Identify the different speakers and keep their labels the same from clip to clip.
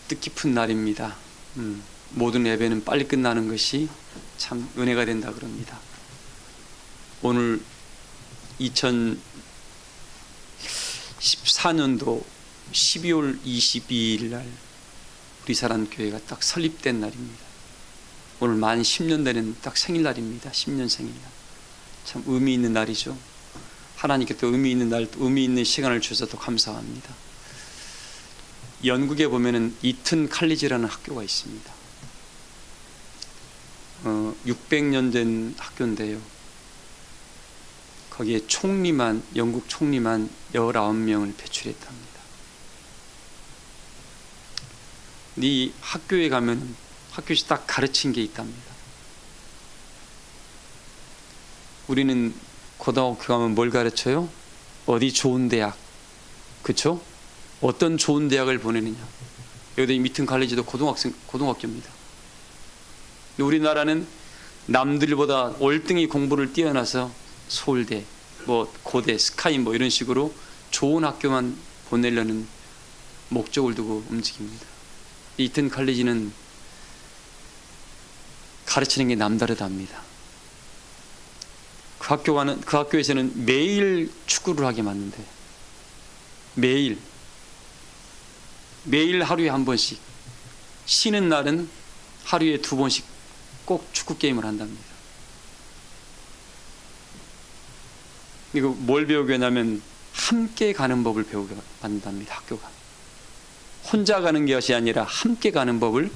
Speaker 1: 뜻깊은 날입니다. 모든 예배는 빨리 끝나는 것이 참 은혜가 된다 그럽니다. 오늘 2014년도 12월 22일 날 우리 사랑교회가 딱 설립된 날입니다. 오늘 만 10년 되는 딱 생일날입니다. 10년 생일날. 참 의미 있는 날이죠. 하나님께 또 의미 있는 날, 의미 있는 시간을 주셔서 감사합니다. 영국에 보면은 이튼 칼리지라는 학교가 있습니다. 600년 된 학교인데요. 거기에 영국 총리만 19명을 배출했답니다. 이 학교에 가면 학교에서 딱 가르친 게 있답니다. 우리는 고등학교 가면 뭘 가르쳐요? 어디 좋은 대학, 그쵸? 어떤 좋은 대학을 보내느냐. 여기도 미튼 칼리지도 고등학교입니다. 우리나라는 남들보다 월등히 공부를 뛰어나서 서울대, 고대, 스카이 이런 식으로 좋은 학교만 보내려는 목적을 두고 움직입니다. 이튼 칼리지는 가르치는 게 남다르답니다. 그 학교에서는 매일 축구를 하게 맞는데, 매일 하루에 한 번씩, 쉬는 날은 하루에 2번씩 꼭 축구 게임을 한답니다. 이거 뭘 배우게 하냐면 함께 가는 법을 배우게 만든답니다. 학교가 혼자 가는 것이 아니라 함께 가는 법을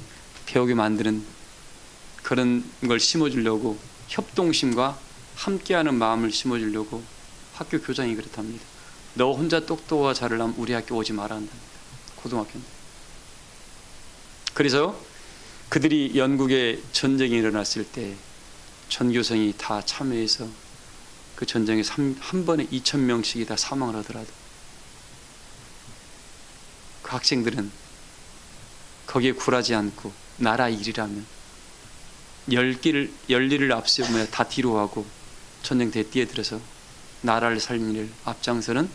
Speaker 1: 배우게 만드는 그런 걸 심어주려고, 협동심과 함께하는 마음을 심어주려고 학교 교장이 그렇답니다. 너 혼자 똑똑하고 잘하려면 우리 학교 오지 말아야 한답니다. 고등학교는. 그래서 그들이 영국에 전쟁이 일어났을 때 전교생이 다 참여해서 그 전쟁에서 한 번에 2,000명씩이 다 사망을 하더라도 그 학생들은 거기에 굴하지 않고 나라 일이라면 열리를 앞세우며 다 뒤로 하고 전쟁터에 뛰어들어서 나라를 살리는 일을 앞장서는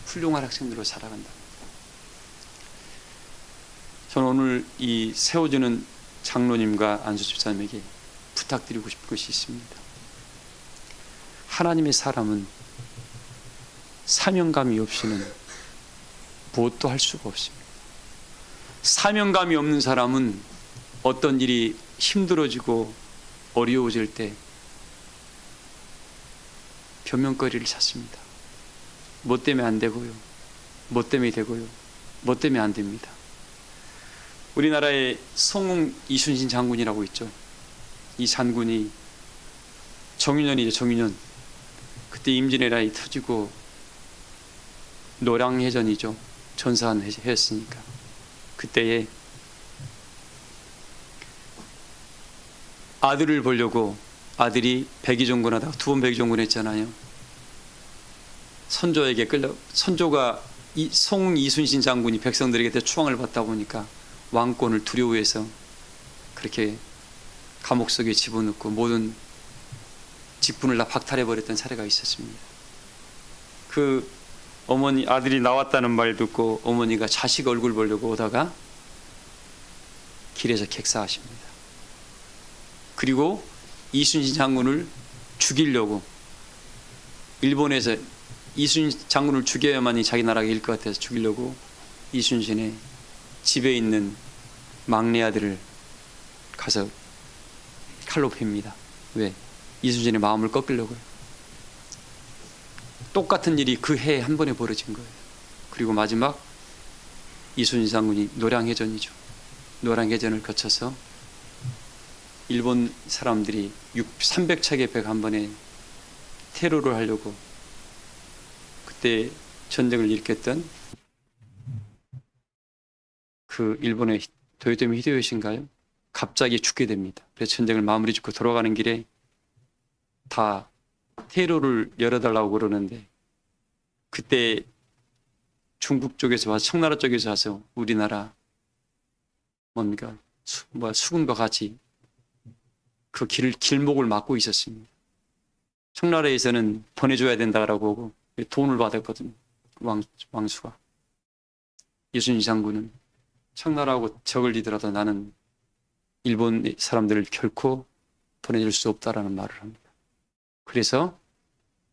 Speaker 1: 훌륭한 학생들로 살아간다. 저는 오늘 이 세워주는 장로님과 안수 집사님에게 부탁드리고 싶은 것이 있습니다. 하나님의 사람은 사명감이 없이는 무엇도 할 수가 없습니다. 사명감이 없는 사람은 어떤 일이 힘들어지고 어려워질 때 변명거리를 찾습니다. 뭐 때문에 안 되고요, 뭐 때문에 되고요, 뭐 때문에 안 됩니다. 우리나라에 성웅 이순신 장군이라고 있죠. 이 장군이 정유년이죠. 정유년. 그때 임진왜란이 터지고 노량해전이죠. 전사한 했으니까 그때에 아들을 보려고, 아들이 백의종군하다가 2번 백의종군 했잖아요. 선조가 성웅 이순신 장군이 백성들에게 추앙을 받다 보니까 왕권을 두려워해서 그렇게 감옥 속에 집어넣고 모든 직분을 다 박탈해버렸던 사례가 있었습니다. 그 아들이 나왔다는 말 듣고 어머니가 자식 얼굴 보려고 오다가 길에서 객사하십니다. 그리고 이순신 장군을 죽이려고, 일본에서 이순신 장군을 죽여야만이 자기 나라가 이길 것 같아서 죽이려고 이순신의 집에 있는 막내 아들을 가서 칼로 팹니다. 왜? 이순신의 마음을 꺾으려고요. 똑같은 일이 그 해에 한 번에 벌어진 거예요. 그리고 마지막 이순신 장군이 노량해전이죠. 노량해전을 거쳐서 일본 사람들이 300척의 백 한 번에 테러를 하려고 그때 전쟁을 일으켰던 그 일본의 도요토미 히데요시인가요? 갑자기 죽게 됩니다. 그래서 전쟁을 마무리 짓고 돌아가는 길에 다 테러를 열어달라고 그러는데, 그때 중국 쪽에서 와서, 청나라 쪽에서 와서 우리나라 수군과 같이 그 길목을 막고 있었습니다. 청나라에서는 보내줘야 된다라고 하고 돈을 받았거든요. 왕수가. 이순신 장군은 청나라하고 적을 지더라도 나는 일본 사람들을 결코 보내줄 수 없다라는 말을 합니다. 그래서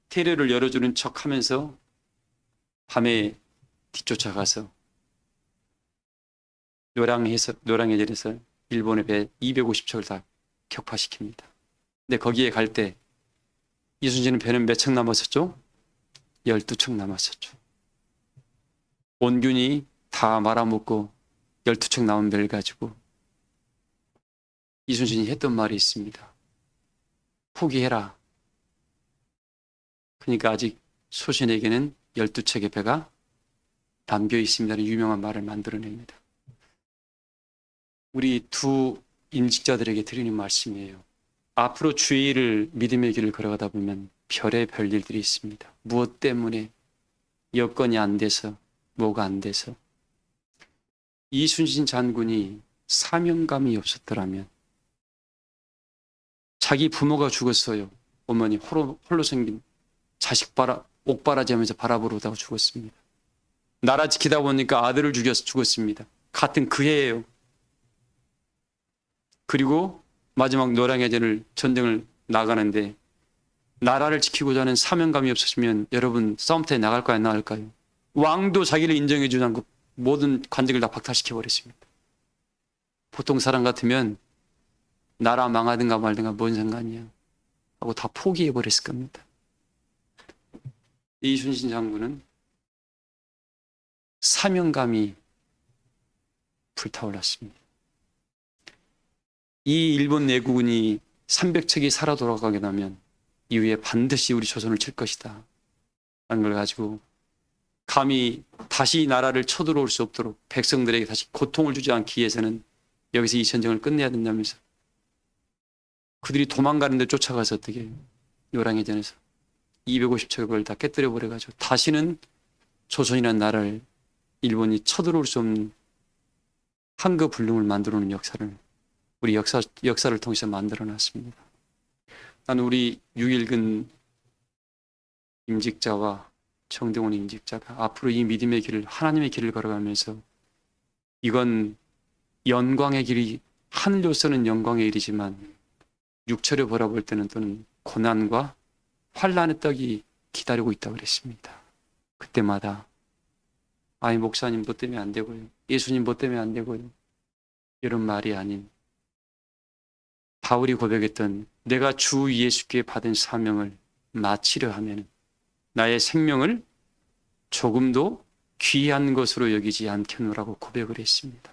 Speaker 1: 테러를 열어주는 척하면서 밤에 뒤쫓아가서 노량해전에서 일본의 배 250척을 다 격파시킵니다. 근데 거기에 갈 때 이순신은 배는 몇 척 남았었죠? 12척 남았었죠. 온균이 다 말아먹고 12척 남은 배를 가지고 이순신이 했던 말이 있습니다. 포기해라. 그러니까 아직 소신에게는 12척의 배가 남겨 있습니다는 유명한 말을 만들어냅니다. 우리 두 임직자들에게 드리는 말씀이에요. 앞으로 주의 일을 믿음의 길을 걸어가다 보면 별의 일들이 있습니다. 무엇 때문에 여건이 안 돼서 뭐가 안 돼서 이순신 장군이 사명감이 없었더라면 자기 부모가 죽었어요. 어머니 홀로 생긴 자식 옥바라지하면서 바라보다가 죽었습니다. 나라 지키다 보니까 아들을 죽여서 죽었습니다. 같은 그 해예요. 그리고 마지막 노량해전을 전쟁을 나가는데 나라를 지키고자 하는 사명감이 없으시면 여러분 싸움터에 나갈까요? 안 나갈까요? 왕도 자기를 인정해 주지 않고 모든 관직을 다 박탈시켜 버렸습니다. 보통 사람 같으면 나라 망하든가 말든가 뭔 상관이야 하고 다 포기해 버렸을 겁니다. 이순신 장군은 사명감이 불타올랐습니다. 이 일본 내국군이 300척이 살아 돌아가게 되면 이후에 반드시 우리 조선을 칠 것이다 라는 걸 가지고 감히 다시 나라를 쳐들어올 수 없도록 백성들에게 다시 고통을 주지 않기 위해서는 여기서 이 전쟁을 끝내야 된다면서 그들이 도망가는 데 쫓아가서 어떻게 노량해전에서 250척을 다 깨뜨려 버려가지고 다시는 조선이라는 나라를 일본이 쳐들어올 수 없는 황급불능을 만들어 놓은 역사를 우리 역사를 통해서 만들어 놨습니다. 나는 우리 유일근 임직자와 정대원 임직자가 앞으로 이 믿음의 길을 하나님의 길을 걸어가면서 이건 영광의 길이 하늘로서는 영광의 일이지만 육체를 바라볼 때는 또는 고난과 환난의 떡이 기다리고 있다고 그랬습니다. 그때마다 아이 목사님 뭐 때문에 안 되고요. 예수님 뭐 때문에 안 되고요. 이런 말이 아닌 바울이 고백했던 내가 주 예수께 받은 사명을 마치려 하면 나의 생명을 조금도 귀한 것으로 여기지 않겠노라고 고백을 했습니다.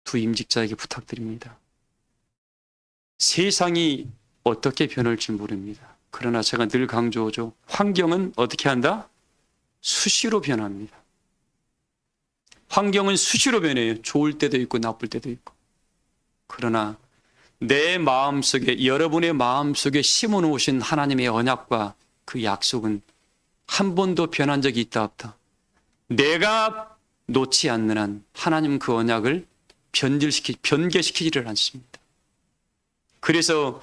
Speaker 1: 두 임직자에게 부탁드립니다. 세상이 어떻게 변할지 모릅니다. 그러나 제가 늘 강조하죠. 환경은 어떻게 한다? 수시로 변합니다. 환경은 수시로 변해요. 좋을 때도 있고 나쁠 때도 있고. 그러나 내 마음속에 여러분의 마음속에 심어놓으신 하나님의 언약과 그 약속은 한 번도 변한 적이 있다 없다. 내가 놓지 않는 한 하나님 그 언약을 변개시키지를 않습니다. 그래서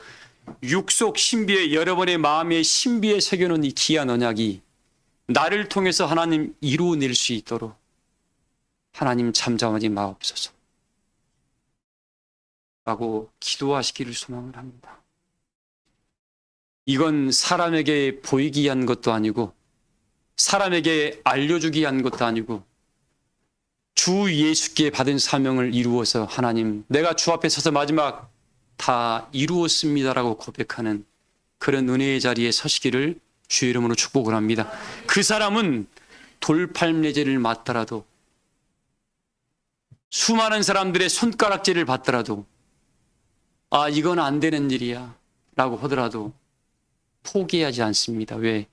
Speaker 1: 육속 신비에 여러분의 마음의 신비에 새겨놓은 이 귀한 언약이 나를 통해서 하나님 이루어낼 수 있도록 하나님 잠잠하지 마옵소서 라고 기도하시기를 소망을 합니다. 이건 사람에게 보이기 위한 것도 아니고 사람에게 알려주기 위한 것도 아니고 주 예수께 받은 사명을 이루어서 하나님 내가 주 앞에 서서 마지막 다 이루었습니다라고 고백하는 그런 은혜의 자리에 서시기를 주의 이름으로 축복을 합니다. 그 사람은 돌팔매질을 맞더라도 수많은 사람들의 손가락질을 받더라도 아 이건 안 되는 일이야 라고 하더라도 포기하지 않습니다. 왜?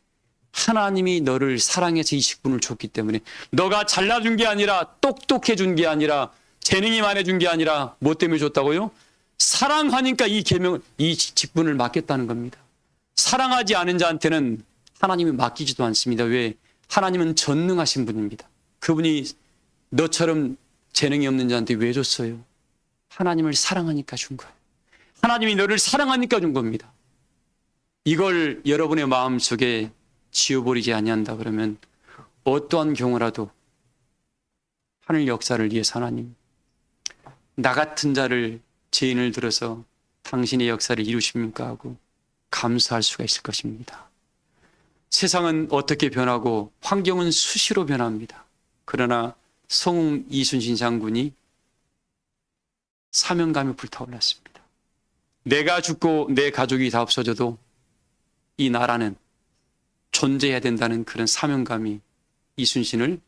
Speaker 1: 하나님이 너를 사랑해서 이 직분을 줬기 때문에 너가 잘나준 게 아니라 똑똑해준 게 아니라 재능이 많아준 게 아니라 뭐 때문에 줬다고요? 사랑하니까 이 직분을 맡겼다는 겁니다. 사랑하지 않은 자한테는 하나님이 맡기지도 않습니다. 왜? 하나님은 전능하신 분입니다. 그분이 너처럼 재능이 없는 자한테 왜 줬어요? 하나님을 사랑하니까 준 거예요. 하나님이 너를 사랑하니까 준 겁니다. 이걸 여러분의 마음속에 지워버리지 아니한다 그러면 어떠한 경우라도 하늘 역사를 위해서 하나님, 나 같은 자를 죄인을 들어서 당신의 역사를 이루십니까 하고 감사할 수가 있을 것입니다. 세상은 어떻게 변하고 환경은 수시로 변합니다. 그러나 성웅 이순신 장군이 사명감이 불타올랐습니다. 내가 죽고 내 가족이 다 없어져도 이 나라는 존재해야 된다는 그런 사명감이 이순신을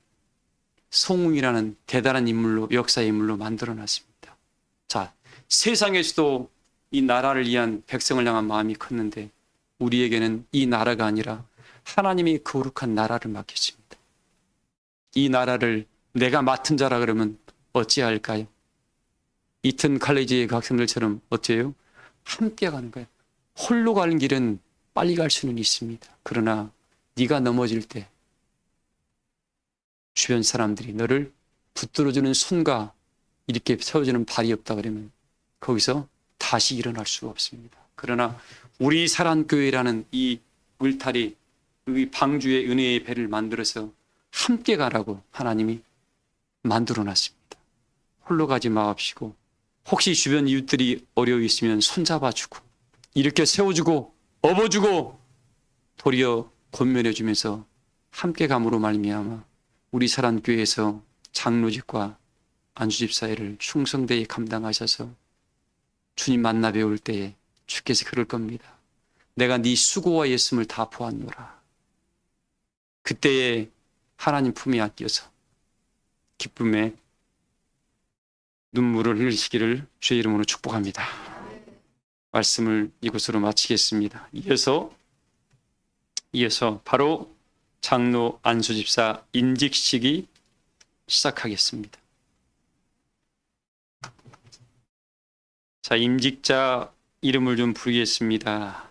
Speaker 1: 성웅이라는 대단한 인물로, 역사의 인물로 만들어놨습니다. 자, 세상에서도 이 나라를 위한 백성을 향한 마음이 컸는데 우리에게는 이 나라가 아니라 하나님이 거룩한 나라를 맡겼습니다. 이 나라를 내가 맡은 자라 그러면 어찌할까요? 이튼 칼리지의 학생들처럼 어째요? 함께 가는 거예요. 홀로 가는 길은 빨리 갈 수는 있습니다. 그러나 네가 넘어질 때 주변 사람들이 너를 붙들어주는 손과 이렇게 세워주는 발이 없다 그러면 거기서 다시 일어날 수가 없습니다. 그러나 우리 사랑교회라는 이 울타리, 이 방주의 은혜의 배를 만들어서 함께 가라고 하나님이 만들어놨습니다. 홀로 가지 마옵시고 혹시 주변 이웃들이 어려워 있으면 손잡아주고 이렇게 세워주고 업어주고 도리어 권면해주면서 함께 감으로 말미암아 우리 사랑교회에서 장로직과 안수집 사회를 충성되이 감당하셔서 주님 만나 배울 때에 주께서 그럴 겁니다. 내가 네 수고와 애씀을 다 보았노라. 그때에 하나님 품에 안겨서 기쁨에 눈물을 흘리시기를 주의 이름으로 축복합니다. 말씀을 이곳으로 마치겠습니다. 이어서 바로 장로 안수집사 인직식이 시작하겠습니다. 자, 임직자 이름을 좀 부르겠습니다.